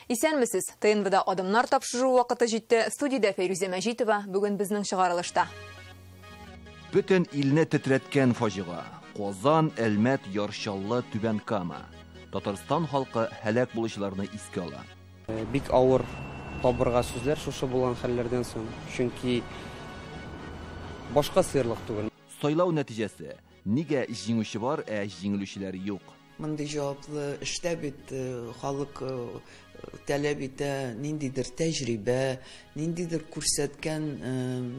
Исәнмесез, ТНВда адымнар тапшыру вакыты җитте. Студияда Фәйрүзә Мәҗитова бүгін безнең чыгарылышта. Бөтен илне тетреткән фаҗига. Казан, Әлмәт, Ярчаллы, Түбән Кама. Татарстан халкы һәлак булучыларны искә ала. Бик авыр табырга сүзләр шушы булган хәлләрдән соң, чөнки башка сыерлык түгел. Сайлау нәтиҗәсе. Нигә җиңүче бар, җиңелүчеләр юк? Мондый җаваплы эштә бит халык таләп итә ниндидер тәҗрибә, ниндидер күрсәткән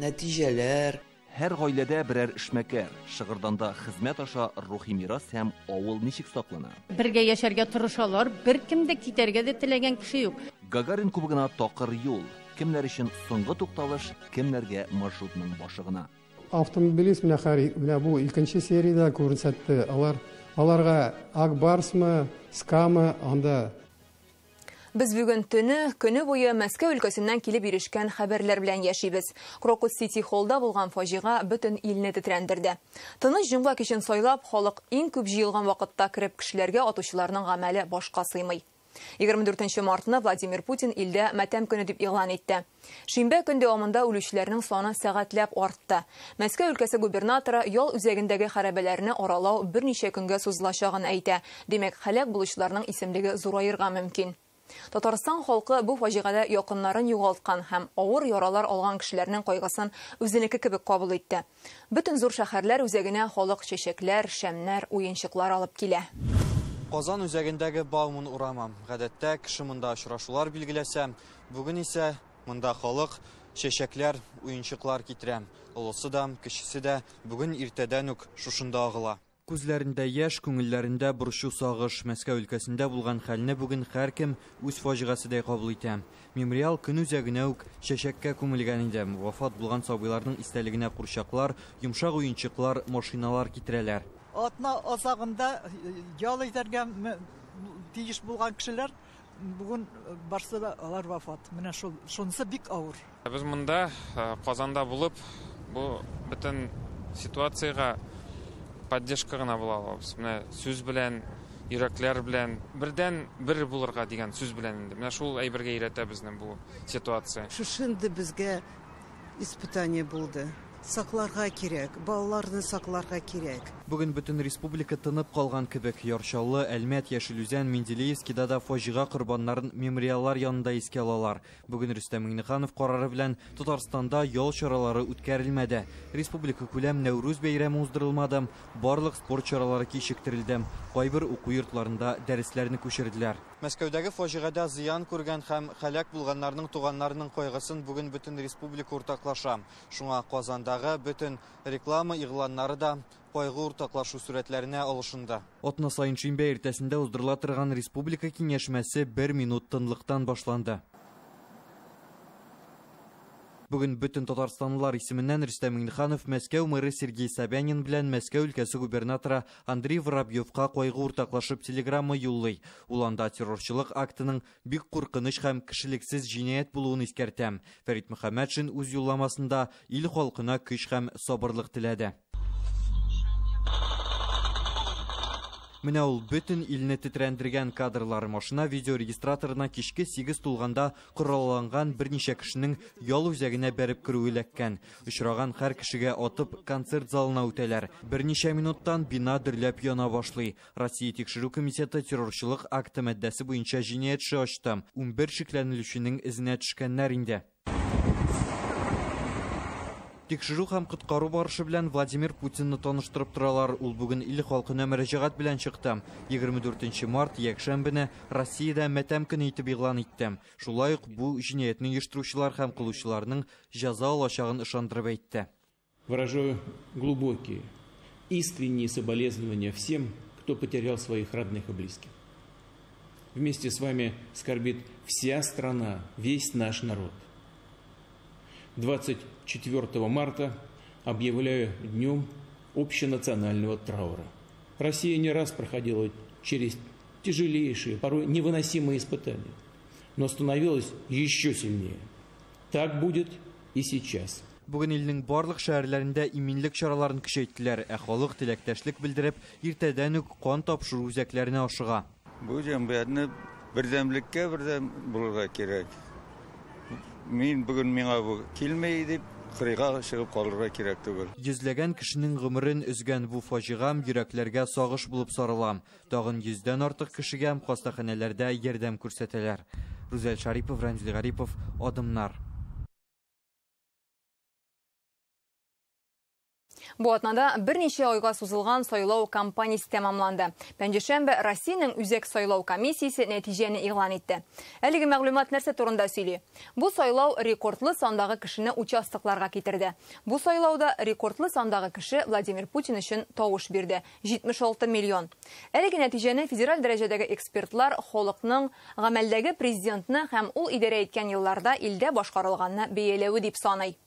нәтиҗәләр. Һәр гаиләдә берәр эшмәкәр, шыгырданда хезмәт аша рухи мирас һәм авыл ничек саклана? Бергә яшәргә тырышалар, беркем дә китәргә дә теләгән кеше юк. Гагарин кубогына такыр юл. Кемнәр өчен соңгы тукталыш, кемнәргә маршрутның башы гына. Автомобилизм менә бу икенче сериядә күрсәтте. Аларга Акбарсмы, Скамы анда. Без бүген көне буе Мәскәү өлкәсеннән килеп ирешкән хәбәрләр белән яшибез. Крокус Сити холлда булган фаҗига бөтен илне тетрәндерде. Тыныч җомга кичен сайлап, халык иң күп җыелган вакытта кереп кешеләргә атучыларның гамәле башка сыймый. 24 мартны Владимир Путин илдә матәм көне дип игълан итте. Шимбә көн дәвамында үлүчеләрнең саны сәгатьләп артты. Мәскәү өлкәсе губернаторы ял үзәгендәге хәрабәләрне аралау берничә көнгә сузылачагын әйтә. Димәк, һәлак булучыларның исемлеге зураерга мөмкин. Татарстан халкы бу фаҗигада якыннарын югалткан һәм авыр яралар алган кешеләрнең кайгысын үзенеке кебек кабул итте. Бөтен зур шәһәрләр үзәгенә халык чәчәкләр, шәмнәр, уенчыклар алып килә. Казан үзәгендәге Бауман урамы. Гадәттә кеше монда очрашулар билгеләсә, бүген исә монда халык чәчәкләр, уенчыклар китерә. Олысы да, кечесе дә бүген иртәдән үк шушында агыла. Күзләрендә яшь, күңелләрендә борчу сагыш. Мәскәү өлкәсендә булган хәлне бүген һәркем үз фаҗигаседәй кабул итә. Мемориал көн үзәгенә үк чәчәккә күмелгән иде. Вафат булган сабыйларның истәлегенә курчаклар, йомшак уенчыклар, машиналар китерәләр. Атна азагында ял итәргә тиеш булган кешеләр бүген барсы да алар вафат. Менә шунысы бик авыр. Без монда Казанда булып, бу бөтен ситуациягә поддержка гына була алабыз. Менә сүз белән, йөрәкләр белән бердән бер булырга дигән сүз белән инде. Менә шул әйбергә өйрәтә безне бу ситуация. Шушында безгә испытание булды. Сакларга кирәк, балаларны сакларга кирәк. Бүген бөтен республика тынып калган кебек. Ярчаллы, Әлмәт, Яшелүзән, Менделеевскида да фаҗига корбаннарын мемориаллар янында искә алалар. Бүген Рөстәм Миңнеханов карары белән Татарстанда ял чаралары үткәрелмәде. Республика күләм Нәүрүз бәйрәме уздырылмады. Барлык спорт чаралары кичектерелде. Кайбер уку йортларында дәресләрне күчерделәр. Мәскәүдәге фаҗигада зыян күргән һәм һәлак булганнарның туганнарының кайгысын бүген бөтен республика уртаклаша. Шуңа Казандагы бөтен реклама игъланнары да кайгы уртаклашу сурәтләренә алышында. Атна саен шимбә иртәсендә уздырыла торган республика киңәшмәсе 1 минут тынлыктан башланды. Бүген бөтен татарстанлылар исеменнән Рөстәм Миңнеханов Мәскәү мэры Сергей Собянин белән Мәскәү өлкәсе губернаторы Андрей Воробьевка кайгы уртаклашып телеграмма юллый. Ул анда террорчылык актының бик куркыныч һәм кешелексез җинаять булуын искәртә. Фәрит Мөхәммәтшин үз юлламасында ил халкына көч һәм сабырлык теләде. Менә ул бөтен илне тетрәндергән кадрлар. Машина видеорегистраторына кичке 8 тулганда коралланган берничә кешенең ял үзәгенә бәреп керүе эләккән. Очраган һәр кешегә атып концерт залына үтәләр. Берничә минуттан бина дөрләп яна башлый. Россия тикшерү комитеты террорчылык акты маддәсе буенча җинаять эше ачты. 11 шикләнелүченең эзенә төшкәннәр инде. Тикшерү һәм коткару барышы белән Владимир Путинны таныштырып торалар. Ул бүген ил халкына мөрәҗәгать белән чыкты. 24 март якшәмбене Россиядә матәм көне итеп игълан итте. Шулай ук бу җинаятьне оештыручылар һәм кылучыларның җәза алачагын ышандырып әйтте. Выражаю глубокие, искренние соболезнования всем, кто потерял своих родных и близких. Вместе с вами скорбит вся страна, весь наш народ. 24 марта объявляю днем общенационального траура. Россия не раз проходила через тяжелейшие, порой невыносимые испытания, но становилась еще сильнее. Так будет и сейчас. Бүген илнең барлык шәһәрләрендә иминлек чараларын көчәйттеләр. Халык теләктәшлек белдереп, иртәдән үк кан тапшыру үзәкләренә ашыга. Бу җәмгыятьне Бердәмлеккә бердәм булырга кирәк. Мин бүген миңа бу килмәй дип, кырыйга чыгып калырга кирәк түгел. Йөзләгән кешенең гомерен өзгән бу фаҗигам йөрәкләргә сагыш булып сарыла. Тагын 100дән артык кешегә хастаханәләрдә ярдәм күрсәтәләр. Рузель Шарипов, Рамзил Гарипов, Адымнар. Бу атнада берничә айга сузылган сайлау кампаниясе тәмамланды. Пәнҗешәмбе Россиянең үзәк сайлау комиссиясе нәтиҗәне игълан итте. Әлеге мәгълүмат нәрсә турында сөйли? Бу сайлау рекордлы сандагы кешене участокларга китерде. Бу сайлауда рекордлы сандагы кеше Владимир Путин өчен тавыш бирде. 76 миллион. Әлеге нәтиҗәне федераль дәрәҗәдәге экспертлар халыкның гамәлдәге президентны һәм ул идарә иткән елларда илдә башкарылганны бәяләүе дип саный.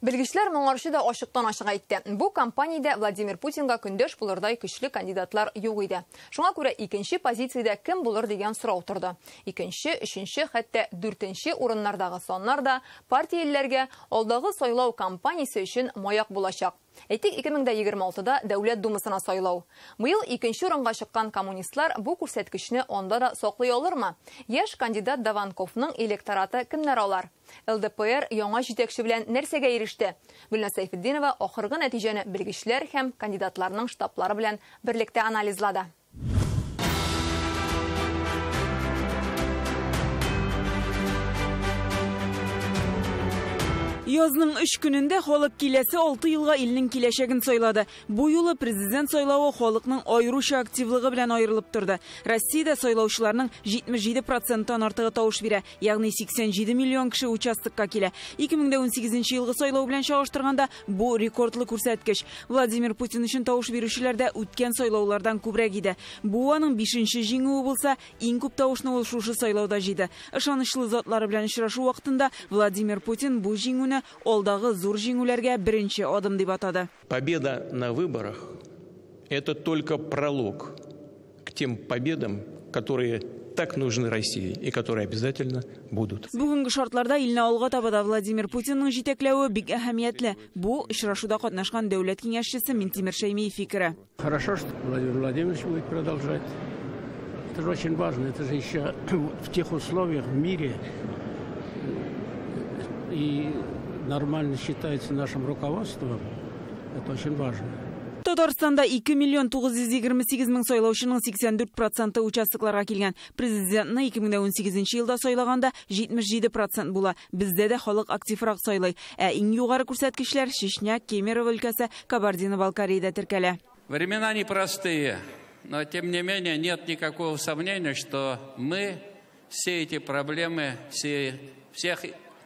Белгечләр моңарчы да ачыктан-ачык әйтте. Бу кампанияда Владимир Путинга көндәш булырдай көчле кандидатлар юк иде. Шуңа күрә икенче позициядә кем булыр дигән сорау торды. Икенче, өченче, хәтта 4нче урыннардагы саннар да партияләргә алдагы сайлау кампаниясе өчен маяк булачак. Әйтик, 2026-да Дәүләт Думасына сайлау. Быел икенче урынга чыккан коммунистлар бу күрсәткечне анда да саклый алырмы? Яшь кандидат Даванковның электораты кемнәр алар? ЛДПР яңа җитәкче белән нәрсәгә иреште? Гөлназ Сайфетдинова ахыргы нәтиҗәне белгечләр һәм кандидатларның штаблары белән берлектә анализлады. Язның 3 көнендә халык киләсе 6 елга илнең киләчәген сайлады. Бу юлы президент сайлауы халыкның аеруча активлыгы белән аерылып торды. Россиядә сайлаучыларның 77%-тан артыгы тавыш бирә, ягъни 87 миллион кеше участокка килә. 2018 елгы сайлау белән чагыштырганда бу рекордлы күрсәткеч. Владимир Путин өчен тавыш бирүчеләр дә үткән сайлаулардан күбрәк иде. Бу аның 5нче җиңүе булса, иң күп тавышны ул шушы сайлауда җыйды. Ышанычлы затлары белән очрашу вакытында Владимир Путин бу җиңүне алдагы зур җиңүләргә беренче адым дип атады. Победа на выборах – это только пролог к тем победам, которые так нужны России и которые обязательно будут. Бүгенге шартларда илне алга табуда Владимир Путинның җитәкләве бик әһәмиятле. Бу очрашуда катнашкан дәүләт киңәшчесе Минтимер Шәймиев фикере. Хорошо, что Владимир Владимирович будет продолжать. Это же очень важно. Это же еще в тех условиях в мире и нормально считается нашим руководством. Это очень важно. Татарстанда 2 миллион 928 мең сайлаучының 84% участокларга килгән. Президентны 2018 елда сайлаганда 77% була. Бездә дә халык активрак сайлый. Иң югары күрсәткечләр Чечня, Кемерово өлкәсе, Кабардино-Балкариядә теркәлә. Времена непростые, но тем не менее нет никакого сомнения, что мы все эти проблемы, всех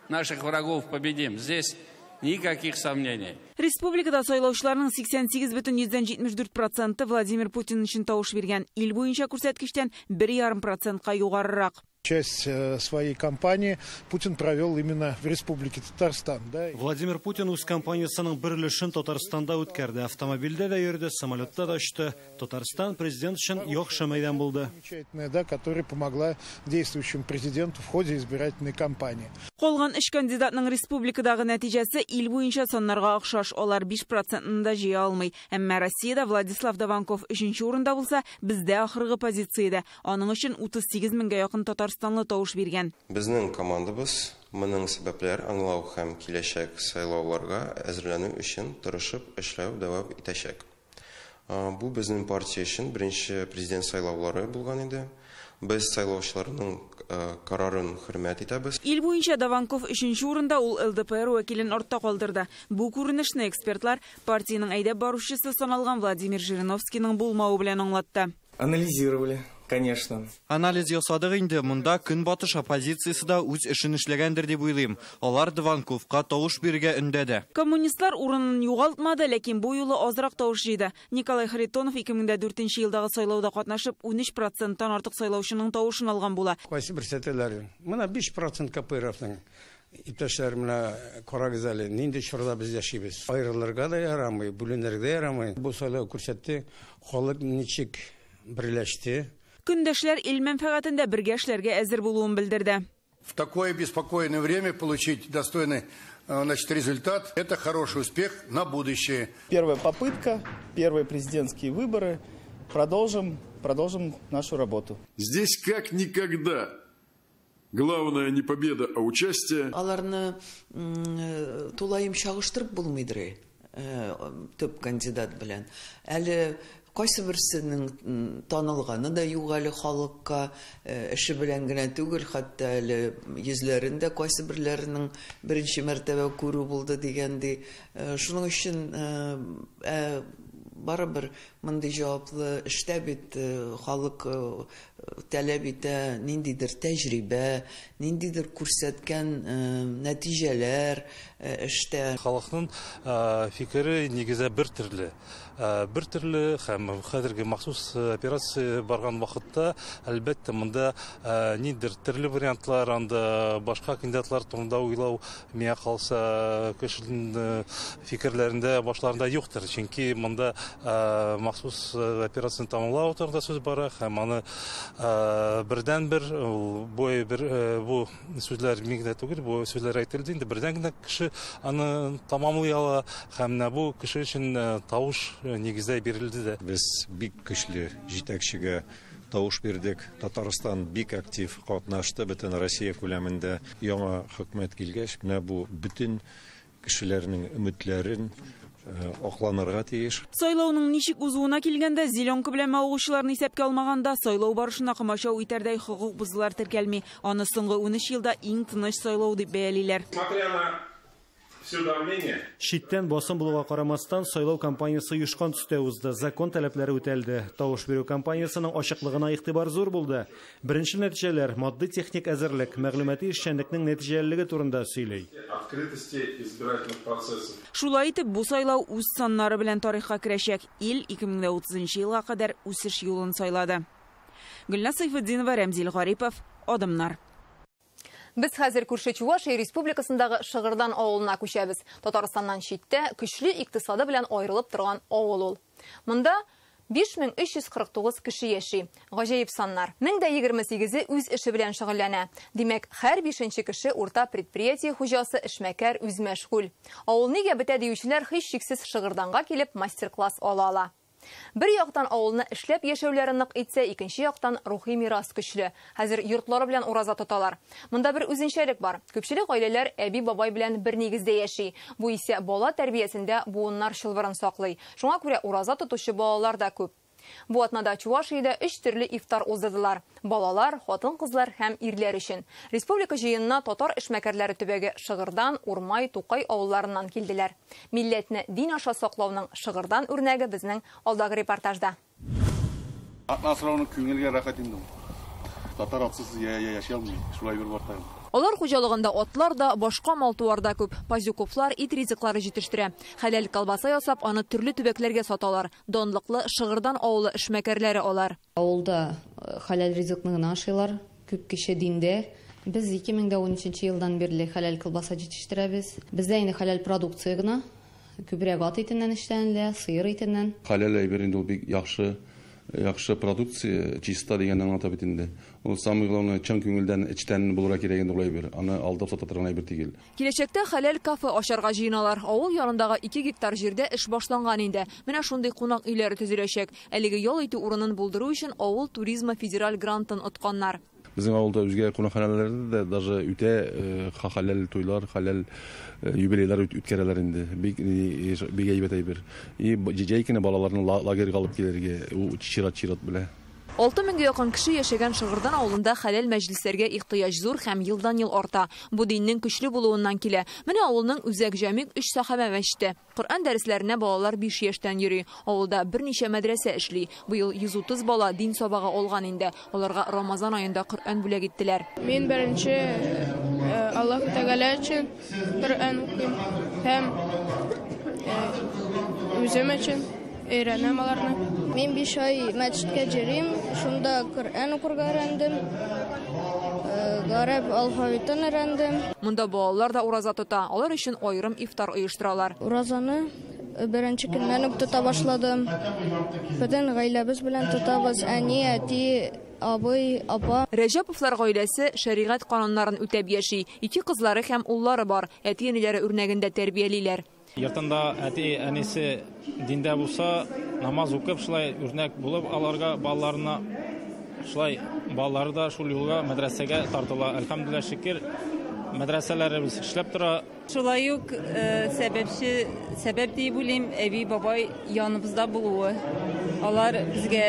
наших врагов победим. Здесь никаких сомнений. Республикада сайлаучыларның 88,74% Владимир Путин өчен тавыш биргән. Ил буенча күрсәткечтән 1,5%-ка югарырак. Часть своей кампании Путин провел именно в Республике Татарстан. Владимир Путин үз кампаниясының бер өлешен Татарстанда үткәрде. Автомобильдә дә йөрде, самолетта да очты. Татарстан президент өчен яхшы мәйдан булды. Замечательная, которая помогла действующему президенту в ходе избирательной кампании. Калган 3 кандидатның республикадагы нәтиҗәсе ил буенча саннарга охшаш. Алар 5%-ны да җыя алмый. Әмма Россиядә Владислав Даванков 3нче урында булса, бездә ахыргы позициядә. Аның өчен 38 меңгә якын Татарстанлы тавыш биргән. Безнең командабыз моның сәбәпләр аңлау һәм киләчәк сайлауларга әзерләнү өчен тырышып эшләү дәвам итәчәк. Бу безнең партия өчен беренче президент сайлаулары булган иде. Без сайлаучыларның карарын хөрмәт итәбез. Ил буенча Даванков 3нче урында, ул ЛДПР вәкилен артта калдырды. Бу күренешне экспертлар партиянең әйдәп баручысы саналган Владимир Жириновскийның булмавы белән аңлатты. Анализировали, конечно. Анализ ясадык инде. Монда көнбатыш оппозициясе да үз эшен эшләгәндер дип уйлыйм. Алар Даванковка тавыш бирергә өндәде. Коммунистлар урынын югалтмады, ләкин бу юлы азрак тавыш җыйды. Николай Харитонов 2004 елдагы сайлауда катнашып 13%-тан артык сайлаучының тавышын алган була. Кайсы бер сәтәләр. Менә 5% Капыровның иптәшләр менә карагыз әле, нинди чорда без яшибез. Аерылырга да ярамый, бүленергә дә ярамый. Бу сайлау күрсәтте, халык ничек берләште. Көндәшләр ил мәнфәгатендә бергә эшләргә әзер булуын белдерде. В такое беспокойное время получить достойный результат – это хороший успех на будущее. Первая попытка, первые президентские выборы. Продолжим продолжим нашу работу. Здесь как никогда. Главное не победа, а участие. Аларны тулайым чагыштырып булмыйдыр. Төп кандидат белән. Әле кайсы берсенең танылганы да юк әле халыкка, эше белән генә түгел, хәтта әле йөзләрендә кайсы берләренең беренче мәртәбә күрү булды дигәнди. Шуның өчен барыбер мондый җаваплы эштә бит халык таләп итә ниндидер тәҗрибә, ниндидер күрсәткән нәтиҗәләр эштә. Халыкның фикере нигездә бер төрле һәм хәзерге махсус операция барган вакытта әлбәттә монда ниндидер төрле вариантлар, анда башка кандидатлар турында уйлау миңа калса кешенең фикерләрендә башларында юктыр. Чөнки монда махсус операцияны тамамлау турында сүз бара һәм аны бердән-бер бу сүзләр миңа түгел, бу сүзләр әйтелде инде бердән генә кеше аны тамамлый ала һәм бу кеше өчен тавыш нигездә бирелде дә. Без бик көчле җитәкчегә тавыш бирдек. Татарстан бик актив катнашты бөтен Россия күләмендә. Яңа хөкүмәт килгәч, менә бу бөтен кешеләрнең өметләрен акланырга тиеш. Сайлауның ничек узуына килгәндә, зеленка белән мавыгучыларны исәпкә алмаганда, сайлау барышына комачау итәрдәй хокук бузулар теркәлми. Аны соңгы 13 елда иң тыныч сайлау дип бәялиләр. Читтән басым булуга карамастан, сайлау кампаниясы юшкан төстә узды. Закон таләпләре үтәлде. Тавыш бирү кампаниясының ачыклыгына игътибар зур булды. Беренче нәтиҗәләр матди техник әзерлек, мәгълүмати эшчәнлекнең нәтиҗәлелеге турында сөйли. Шулай итеп, бу сайлау үз саннары белән тарихка керәчәк. Ил 2030 елга кадәр үсеш юлын сайлады. Гөлназ Сайфетдинова, Рәмзил Гарипов, Адымнар. Без хәзер күрше Чувашия Республикасындагы Шыгырдан авылына күчәбез. Татарстаннан читтә көчле икътисады белән аерылып торган авыл ул. Монда 5349 кеше яши. Гаҗәеп саннар. 1028-е үз эше белән шөгыльләнә. Димәк, һәр 5нче кеше урта предприятие хуҗасы, эшмәкәр, үз мәшгуль. Авыл нигә бетә диючеләр һич шиксез Шыгырданга килеп мастер-класс ала. Бер яктан авылны эшләп яшәүләрен нык итсә, икенче яктан рухи мирас көчле. Хәзер йортлары белән ураза тоталар. Монда бер үзенчәлек бар. Күпчелек гаиләләр әби-бабай белән бер нигездә яши. Бу исә бала тәрбиясендә буыннар чылбырын саклый. Шуңа күрә ураза тотучы балалар да күп. Бу атнада Чувашиядә 3 төрле ифтар уздырдылар. Балалар, хатын-кызлар һәм ирләр өчен. Республика җыенына татар эшмәкәрләре төбәге Шыгырдан, Урмай, Тукай авылларыннан килделәр. Милләтне дин аша саклауның Шыгырдан үрнәге безнең алдагы репортажда. Атнасрауны күңелгә рәхәт инде. Татар атсыз яши алмый, шулай бер бартайм. Алар хуҗалыгында атлар да, башка мал-туар да күп. Пазюковлар ит ризыклары җитештерә. Хәләл колбаса ясап, аны төрле төбәкләргә саталар. Данлыклы Шыгырдан авылы эшмәкәрләре алар. Авылда хәләл ризыкны гына ашыйлар, күп кеше диндә. Без 2013 елдан бирле хәләл колбаса җитештерәбез. Бездә инде хәләл продукция гына, күбрәк ат итеннән эшләнелә, сыер итеннән. Хәләл әйбер инде ул бик яхшы продукция, чиста дигәннән атап бит инде. Ул самый главное чын күңелдән, эчтән булырга кирәк инде улай бер. Аны алдап сата торган әйбер түгел. Киләчәктә хәләл кафе ачарга җыеналар. Авыл янындагы 2 гектар җирдә эш башланган инде. Менә шундый кунак өйләре төзеләчәк. Әлеге ял итү урынын булдыру өчен авыл туризмы федераль грантын отканнар. Безнең авылда үзгә кунакханәләрдә дә даже үтә хәләл туйлар, хәләл юбилейлар үткәрәләр инде. Бик әйбәт әйбер. И җәйкене балаларны лагерьга алып килергә, у чират белә. 6000-гә якын кеше яшәгән Шыгырдан авылында хәләл мәҗлесләргә ихтыяҗ зур һәм елдан-ел арта. Бу диннең көчле булуыннан килә. Менә авылның үзәк җамиг 3 сахаба мәчете. Коръән дәресләренә балалар 5 яшьтән йөри. Авылда берничә мәдрәсә эшли. Быел 130 бала дин сабагы алган инде. Аларга Рамазан аенда Коръән бүләк иттеләр. Мин беренче Аллаһ Тәгалә өчен Коръән укыйм һәм үзем өчен өйрәнәм аларны. Мин 5 ай мәчеткә җөрим, шунда Коръән укырга өйрәндем. Гарәп алфавитын өйрәндем. Монда балалар да ураза тота. Алар өчен аерым ифтар оештыралар. Уразаны беренче көннән үк тота башладым. Бөтен гаиләбез белән тотабыз. Әни, әти, абый, апа. Рәҗәповлар гаиләсе шәригать кануннарын үтәп яши. 2 кызлары һәм уллары бар. Әти-әниләре үрнәгендә тәрбиялиләр. Йортында әти әнисе диндә булса, намаз укып, шулай үрнәк булып, аларга балаларына шулай балалары да шул юлга мәдрәсәгә тартыла. Әлхәмдүлилләh шөкер, мәдрәсәләребез эшләп тора. Шулай ук сәбәп дип уйлыйм, әби бабай яныбызда булуы. Алар безгә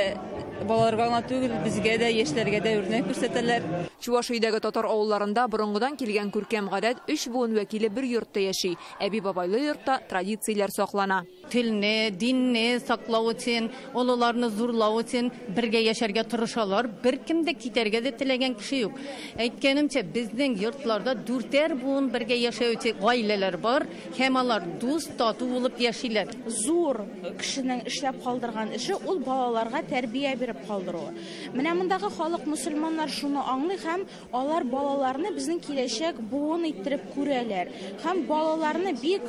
балаларга гына түгел, безгә дә, яшьләргә дә үрнәк күрсәтәләр. Чувашиядәге татар авылларында борынгыдан килгән күркәм гадәт 3 буын вәкиле бер йортта яши. Әби бабайлы йортта традицияләр саклана. Телне, динне саклау өчен, олыларны зурлау өчен бергә яшәргә тырышалар. Беркем дә китәргә дә теләгән кеше юк. Әйткәнемчә, безнең йортларда 4 буын бергә яшәүче гаиләләр бар, һәм алар дус, тату булып яшиләр. Зур кешенең эшләп калдырган эше ул балаларга тәрбия биреп калдыруы. Менә мондагы халык мөселманнар шуны аңлый һәм алар балаларны безнең киләчәк буын иттереп күрәләр. Һәм балаларны бик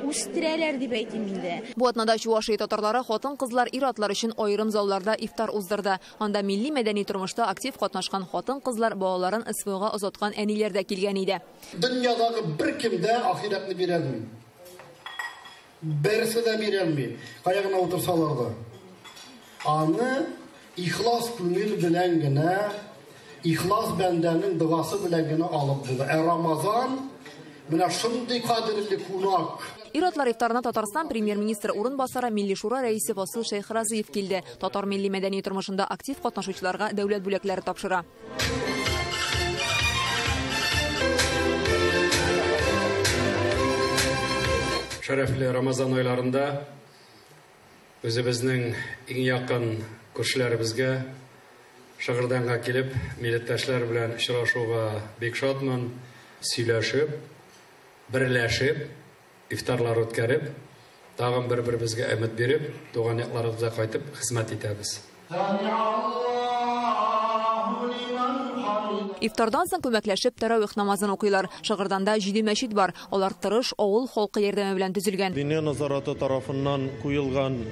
үстерәләр дип әйтим инде. Бу атнада Чувашия татарлары хатын-кызлар ир-атлар өчен аерым залларда ифтар уздырды. Анда милли мәдәни тормышта актив катнашкан хатын-кызлар балаларын СВОга озаткан әниләр дә килгән иде. Дөньядагы беркем дә ахиратны бирә алмый. Берсе дә бирә алмый. Каягына утырсалар да. Аны ихлас күңел белән генә, ихлас бәндәнең дуасы белән генә алып булды. Рамазан менә шундый кадерле кунак. Ир-атлар ифтарына Татарстан премьер-министры урынбасары Милли шура рәисе Фасыл Шәйхразиев килде. Татар милли мәдәни тормышында актив катнашучыларга дәүләт бүләкләре тапшыра. Шәрәфле Рамазан айларында үзебезнең иң якын күршеләребезгә Шыгырданга килеп, милләттәшләр белән очрашуга бик шатман, сөйләшеп, берләшеп, ифтарлар үткәреп, тагын бер-беребезгә өмет биреп, туган якларыбызга кайтып хезмәт итәбез. Ифтардан соң күмәкләшеп таравих намазын укыйлар. Шыгырданда 7 мәчет бар. Алар тырыш авыл халкы ярдәме белән төзелгән. Диния назараты тарафыннан куелган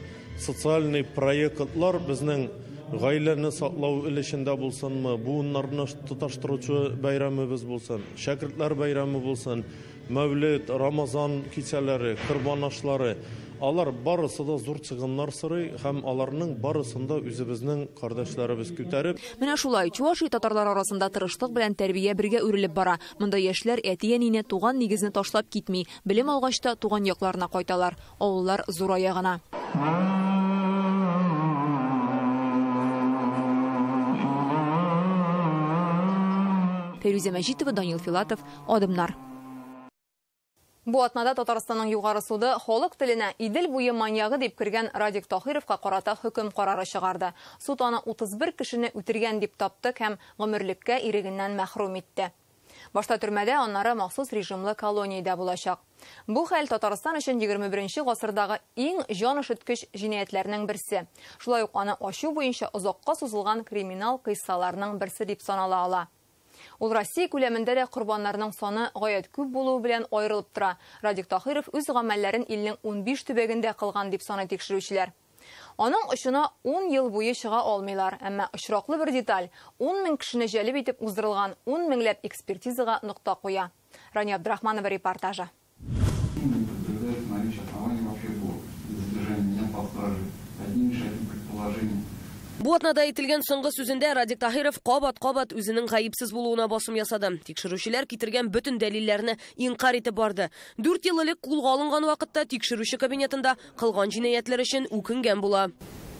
социальный проектлар безнең гаиләне саклау өлешендә булсынмы, буыннарны тоташтыручы бәйрәмебез булсын, шәкертләр бәйрәме булсын, Мәүлид, Рамазан кичәләре, Корбан ашлары, алар барысы да зур чыгымнар сорый һәм аларның барысында үзебезнең кардәшләребез күтәреп. Менә шулай Чувашия татарлар арасында тырышлык белән тәрбия бергә үрелеп бара. Монда яшьләр әти-әнине туган нигезне ташлап китми, белем алгач та туган якларына кайталар. Авыллар зурая гына. Феруза Мәҗитова, Данил Филатов, Адымнар. Бу атнада Татарстанның югары суды халык теленә Идел буе маньягы дип кергән Радик Таһировка карата хөкем карары чыгарды. Суд аны 31 кешене үтергән дип тапты һәм гомерлеккә ирегеннән мәхрүм итте. Башта төрмәдә, аннары махсус режимлы колониядә булачак. Бу хәл Татарстан өчен 21 гасырдагы иң җан өшеткеч җинаятьләрнең берсе. Шулай ук аны ачу буенча озакка сузылган криминал кыйссаларның берсе дип санала ала. Ул Россия күләмендә дә корбаннарның саны гаять күп булуы белән аерылып тора. Радик Таһиров үз гамәлләрен илнең 15 төбәгендә кылган дип саный тикшерүчеләр. Аның очына 10 ел буе чыга алмыйлар, әмма очраклы бер деталь 10 мең кешене җәлеп итеп уздырылган 10 меңләп экспертизага нокта куя. Рания Абдрахманова репортажы. Бу атнада әйтелгән соңгы сүзендә Радик Таһиров кабат-кабат үзенең гаепсез булуына басым ясады. Тикшерүчеләр китергән бөтен дәлилләрне инкар итеп барды. 4 ел элек кулга алынган вакытта тикшерүче кабинетында кылган җинаятьләр өчен үкенгән була.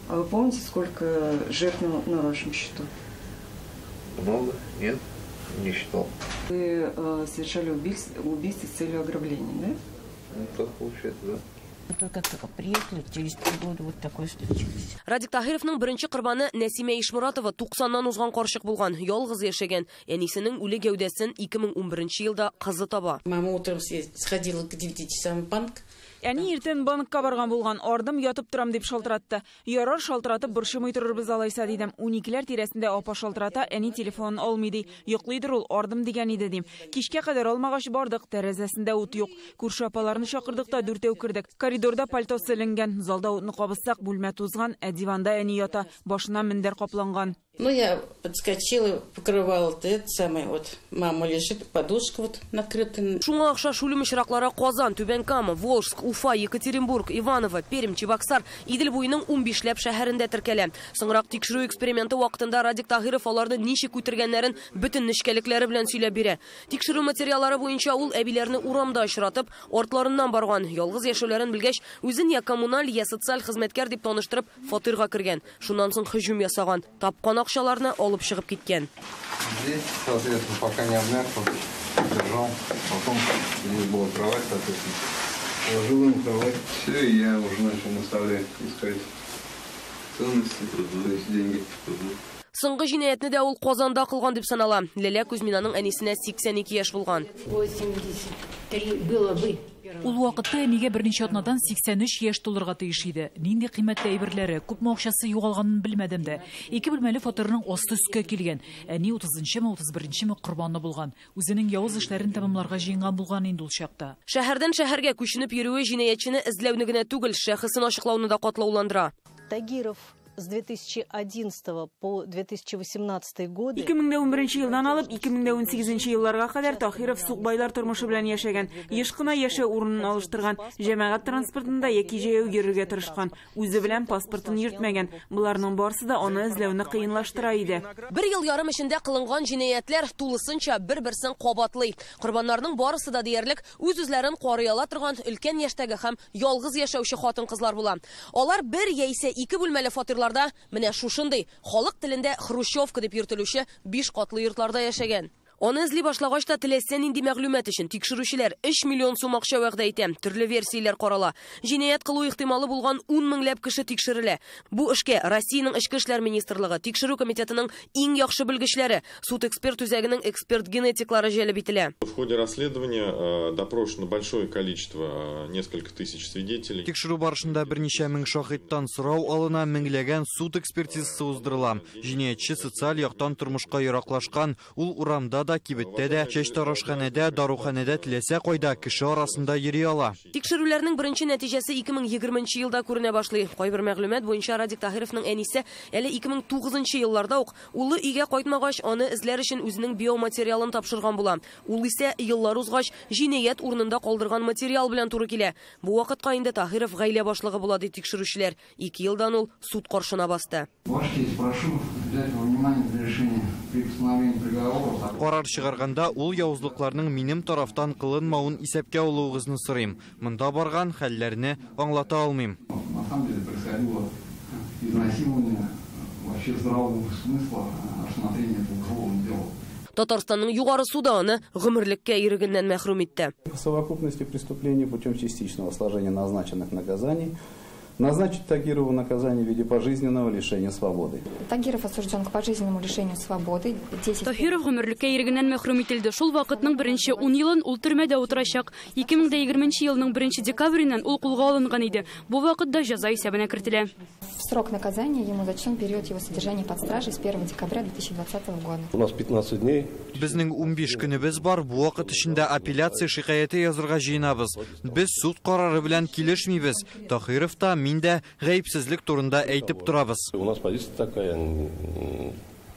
А вы помните, сколько жертв на вашем счету? Много? Нет, не считал. Вы совершали убийство с целью ограбления, да? Ну, так получается, да. Только приехали, через 3 года вот такое случилось. Радик Таһировның беренче корбаны Нәсимә Ишмуратова 90-нан узган карчык булган, ялгыз яшәгән. Әнисенең үле гәүдәсен 2011 елда кызы таба. Мама утром сходила к 9 часам в банк. Әни иртен банкка барган булган, ардым ятып торам дип шалтыратты. Ярар шалтыратып борчымый торырбыз алайса дидем. 12ләр тирәсендә апа шалтырата, әни телефонын алмый ди. Йоклыйдыр ул, ардым дигән иде дим. Кичкә кадәр алмагач бардык, тәрәзәсендә ут юк. Күрше апаларны чакырдык та 4 кердек. Коридорда пальто селенгән, залда утны кабызсак бүлмә тузган, диванда әни ята, башына мендәр капланган. Ну, я подскочила, покрывала это самое, вот, мама лежит, подушка вот накрыта. Шуңа акша шулым очраклары Казан, Түбән-Кама, Волжск, Уфа, Екатеринбург, Иваново, Пермь, Чебоксар, Идел буйының 15ләп шәһәрендә теркәлә. Соңрак тикшерү эксперименты вакытында Радик Таһиров аларны ничек үтергәннәрен бөтен нечкәлекләре белән сөйләп бирә. Тикшерү материаллары буенча ул әбиләрне урамда очратып, артларыннан барган, ялгыз яшәүләрен белгәч, үзен я коммуналь, я социаль хезмәткәр дип таныштырып, фатирга кергән. Шуннан соң һөҗүм ясаган. Тапкан акчаларны алып чыгып киткән. Здесь, соответственно, пока не обмякал, держал. Потом здесь была кровать, соответственно. Положил им кровать. Все, и я уже начал наставлять, искать ценности, то есть деньги. Соңгы җинаятны да ул Казанда кылган дип санала. Ләлә Кузьминаның әнисенә 82 яшь булган. 83 было бы. Ул вакытта әнигә берничә атнадан 83 яшь тулырга тиеш иде. Нинди кыйммәтле әйберләре, күпме акчасы югалганын белмәдем дә. 2 бүлмәле фатирның асты өскә килгән. Әни 30-нчы, 31-нче корбаны булган. Үзенең явыз эшләрен тәмамларга җыенган булган инде ул чакта. Шәһәрдән шәһәргә күченеп йөрүе җинаятчыны эзләүне генә түгел, шәхесен ачыклауны да катлауландыра. Тагиров с 2011 по 2018 годы 2011 елдан алып 2018 елларга кадәр Таһиров сукбайлар тормышы белән яшәгән, еш кына яшәү урынын алыштырган, җәмәгать транспортында яки җәяү йөрергә тырышкан, үзе белән паспортын йөртмәгән. Буларның барысы да аны эзләүне кыенлаштыра иде. 1 ел ярым эчендә кылынган җинаятләр тулысынча бер-берсен кабатлый. Корбаннарның барысы да диярлек үз-үзләрен карый ала торган өлкән яшьтәге һәм ялгыз яшәүче хатын-кызлар була. Алар бер яисә 2 бүлмәле фатирларда менә шушындый халык телендә хрущевка дип йөртелүче 5 катлы йортларда яшәгән. Аны эзли башлагач та теләсә нинди мәгълүмат өчен тикшерүчеләр 3 миллион сум акча вәгъдә итә. Төрле версияләр карала. Җинаят кылу ихтималы булган 10 меңләп кеше тикшерелә. Бу эшкә Россиянең Эчке эшләр министрлыгы, тикшерү комитетының иң яхшы белгечләре, суд эксперт үзәгенең эксперт-генетиклары җәлеп ителә. В ходе расследования допрошено большое количество, несколько тысяч свидетелей. Тикшерү барышында берничә мең шаһиттан сорау алына, меңләгән суд экспертизасы уздырыла. Җинаятчы социаль яктан тормышка яраклашкан, ул урамда да, кибеттә дә, чәчтарашханәдә, даруханәдә теләсә кайда кеше арасында йөри ала. Тикшерүләрнең беренче нәтиҗәсе 2020 елда күренә башлый. Кайбер мәгълүмат буенча Радик Таһировның әнисе әле 2009 елларда ук улы өйгә кайтмагач аны эзләр өчен үзенең биоматериалын тапшырган була. Ул исә еллар узгач җинаят урынында калдырган материал белән туры килә. Бу вакытка инде Таһиров гаилә башлыгы була ди тикшерүчеләр. 2 елдан ул суд каршына басты. Карар чыгарганда ул явызлыкларның минем тарафтан кылынмавын исәпкә алуыгызны сорыйм. Монда барган хәлләрне аңлата алмыйм. Татарстанның югары суды аны гомерлеккә ирегеннән мәхрүм итте. По совокупности преступлений путем частичного сложения назначенных наказаний назначить Тагирову наказание в виде пожизненного лишения свободы. Тагиров осужден к пожизненному лишению свободы. Таһиров гомерлеккә ирегеннән мәхрүм ителде. Шул вакытның беренче 10 елын ул төрмәдә утырачак. 2020 елның 1 декабреннән ул кулга алынган иде. Бу вакытта җәза исәбенә кертелә. Срок наказания ему зачтен период его содержания под стражей с 1 декабря 2020 года. У нас 15 дней. Безнең 15 көнебез бар. Бу вакыт эчендә апелляция шикаяте язырга җыенабыз. Без суд карары белән килешмибез. Таһиров та, мин дә гаепсезлек турында әйтеп торабыз. У нас позиция такая,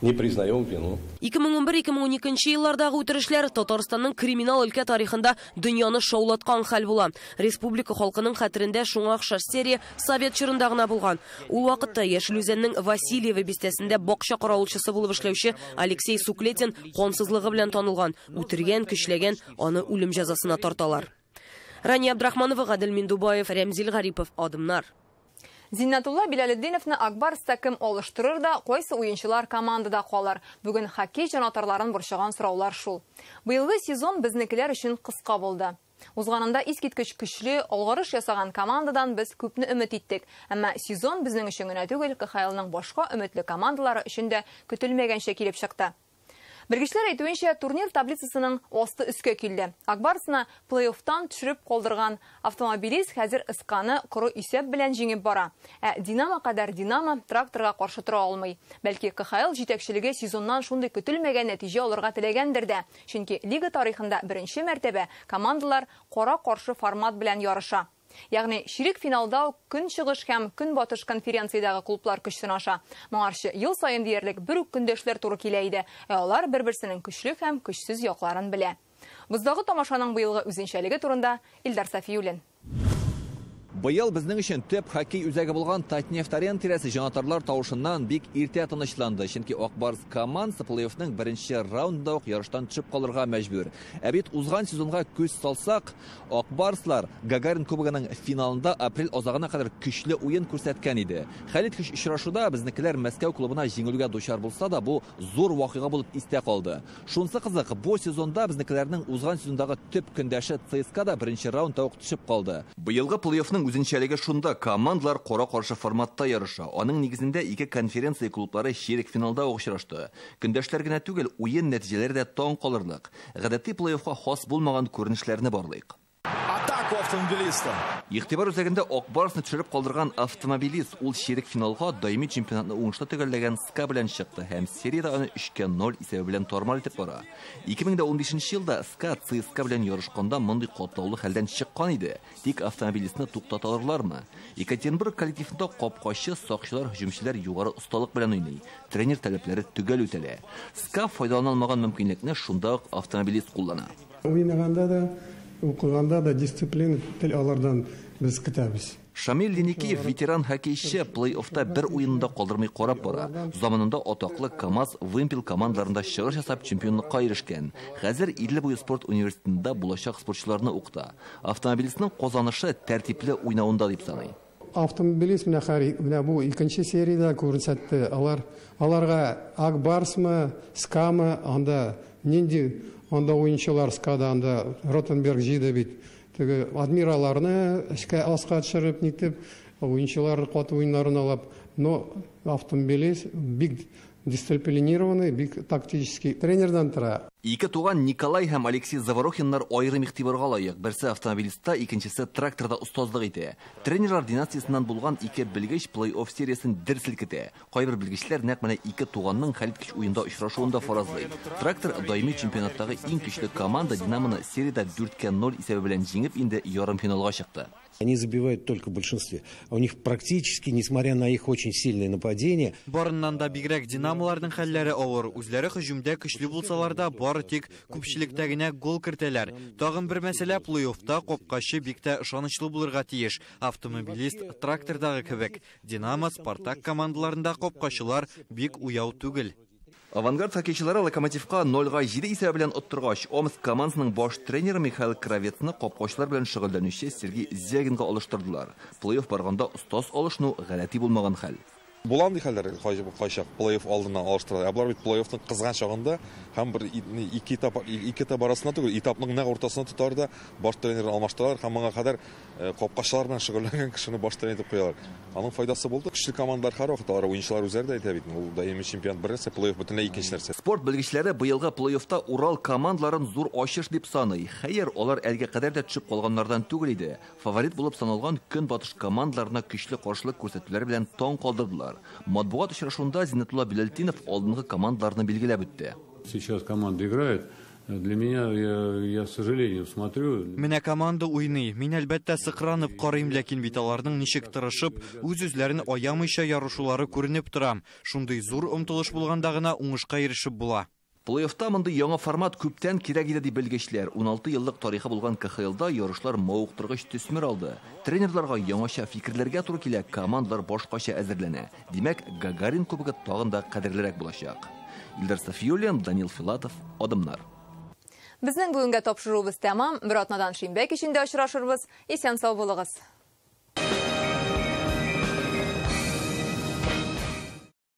не признаем вину. 2011-2012 еллардагы үтерешләр Татарстанның криминал өлкә тарихында дөньяны шаулаткан хәл була. Республика халкының хәтерендә шуңа охшаш серия Совет чорында гына булган. Ул вакытта Яшел Үзәннең Васильева бистәсендә бакча каравылчысы булып эшләүче Алексей Суклетин кансызлыгы белән танылган. Үтергән, көчләгән, аны үлем җәзасына тарталар. Рания Абдрахманова, Гадел Миндубаев, Рәмзил Гарипов, Адымнар. Зиннатулла Билалетдиновны Акбарста кем алыштырыр да, кайсы уенчылар командада калар. Бүген хоккей җанатарларын борчыган сораулар шул. Быелгы сезон безнекеләр өчен кыска булды. Узганында искиткеч көчле, алгарыш ясаган командадан без күпне өмет иттек. Әмма сезон безнең өчен генә түгел, КХЛның башка өметле командалары өчен дә көтелмәгәнчә килеп чыкты. Белгечләр әйтүенчә, турнир таблицасының асты өскә килде. Акбарсына плей-оффтан төшереп калдырган автомобилист хәзер ысканы коры исәп белән җиңеп бара. Динамо кадәр Динамо тракторга каршы тора алмый. Бәлки КХЛ җитәкчелеге сезоннан шундый көтелмәгән нәтиҗә алырга теләгәндер дә. Чөнки лига тарихында беренче мәртәбә командалар кара-каршы формат белән ярыша. Ягъни ширек финалда көн чыгыш һәм көн батыш конференциядагы клублар көч сынаша. Моңарчы ел сайын диярлек бер үк көндәшләр туры килә иде. Алар бер-берсенең көчле һәм көчсез якларын белә. Буздагы тамашаның быелгы үзенчәлеге турында Илдар Сафиуллин. Быел безнең өчен төп хоккей үзәге булган Татнефть-арена тирәсе җанатарлар тавышыннан бик иртә тынычланды. Чөнки Акбарс командасы плей-оффның беренче раундында ук ярыштан төшеп калырга мәҗбүр. Ә бит узган сезонга күз салсак, Акбарслар Гагарин кубогының финалында апрель азагына кадәр көчле уен күрсәткән иде. Хәлиткеч очрашуда безнекеләр Мәскәү клубына җиңелүгә дучар булса да, бу зур вакыйга булып истә калды. Шунысы кызык, бу сезонда безнекеләрнең узган сезондагы төп көндәше ЦСКА да беренче раундта ук төшеп калды. Быелгы плей-оффның үзенчәлеге шунда: командалар кара-каршы форматта ярыша. Аның нигезендә ике конференция клублары ширек финалда очрашты. Көндәшләр генә түгел, уен нәтиҗәләре дә таң калырлык. Гадәти плей-оффка хас булмаган күренешләрне барлыйк. Атака автомобилиста. Игътибар үзәгендә Акбарсны төшереп калдырган автомобилист ул ширек финалга даими чемпионатны уңышлы төгәлләгән СКА белән чыкты һәм сериядә аны 3-0 исәбе белән тормал итеп бара. 2015 елда СКА ЦСКА белән ярышканда мондый катлаулы хәлдән чыккан иде. Тик автомобилистны туктаталарлармы? Екатеринбург коллективында капкачы, сакчылар, һөҗүмчеләр югары осталык белән уйный. Тренер таләпләре түгел үтәлә. СКА файдалана алмаган мөмкинлекне шунда автомобилист куллана. Уйнаганда да, укыганда да дисциплина тел алардан без көтәбез. Шамил Леникиев, ветеран хоккейчы, плей-оффта бер уенында калдырмый карап бара. Заманында атаклы КамАЗ, Вымпел командаларында чыгыш ясап чемпионлыкка ирешкән. Хәзер Идле буе спорт университетында булачак спортчыларны укыта. Автомобилистның казанышы тәртипле уйнавында дип саный. Автомобилист менә бу икенче сериядә күрсәтте. Аларга Акбарсмы, СКАмы, анда нинди анда уенчылар СКАда, анда Ротенберг җиде бит. Теге адмиралларны эшкә аска төшереп нитеп, уенчылар каты уеннарын алып, но автомобилист бик дисциплинированный, бик тактический тренердан тора. Ике туган Николай һәм Алексей Заворохиннар аерым игътибарга лаек. Берсе автомобилистта, икенчесе тракторда устазлык итә. Тренерлар династиясыннан булган ике белгеч плей-офф сериясын дер селкетә. Кайбер белгечләр нәкъ менә ике туганның хәлиткеч уенда очрашуында фаразлый. Трактор даими чемпионаттагы иң көчле команда Динамоны сериядә 4-0 исәбе белән җиңеп инде ярым финалга чыкты. Они забивают только в большинстве. А у них практически, несмотря на их очень сильное нападение... Барыннан да бигрәк Динамоларның хәлләре авыр. Үзләре һөҗүмдә көчле булсалар да, бары тик күпчелектә генә гол кертәләр. Тагын бер мәсьәлә, плей-оффта капкачы бик тә ышанычлы булырга тиеш. Автомобилист трактордагы кебек. Динамо, Спартак командаларында капкачылар бик уяу түгел. Авангард хоккейчылары Локомотивка 0-7 исәбе белән оттыргач, Омск командасының баш тренеры Михаил Кравецны капкачылар белән шөгыльләнүче Сергей Зягинга алыштырдылар. Плей-офф барганда остаз алышну гадәти булмаган хәл. Булам ди хәлләр кайчак плей-офф алдыннан алыштыралар. Булар бит плей-оффның кызган чагында һәм бер ике этап арасында түгел, этапның нәкъ ортасына тотарда баш тренерны алмаштыралар һәм моңа кадәр капкачылар белән шөгыльләнгән кешене баш тренер итеп куялар. Аның файдасы булды. Көчле командалар һәрвакыт алар уенчылар үзләре дә әйтә бит. Ул даими чемпион берсе, плей-офф бөтенләй икенче нәрсә. Спорт белгечләре быелгы плей-оффта Урал командаларын зур ачыш дип саный. Хәер, алар әлгә кадәр дә төшеп калганнардан түгел иде. Фаворит булып саналган Көнбатыш командаларына көчле каршылык күрсәтүләре белән таң калдырдылар. Матбугат очрашуында Зиннетулла Биләлтинов алдынгы командаларны билгеләп үтте. Сейчас команда играет. Для меня, я с сожалением смотрю. Менә команда уйный. Мин әлбәттә сыкранып карыйм, ләкин бит аларның ничек тырышып, үз-үзләрен аямыйча ярышулары күренеп тора. Шундый зур омтылыш булганда гына уңышка ирешеп була. Плей-оффта мондый яңа формат күптән кирәк иде дип белгечләр. 16 еллык тарихы булган КХЛда ярышлар мавыктыргыч төсмер алды. Тренерларга яңача фикерләргә туры килә, командалар башкача әзерләнә. Димәк, Гагарин кубогы тагын да кадерлерәк булачак. Илдар Сафиуллин, Данил Филатов, Адымнар. Безнең бүгенге тапшыруыбыз тәмам. Бер атнадан шимбә кичендә очрашырбыз. Исән сау булыгыз.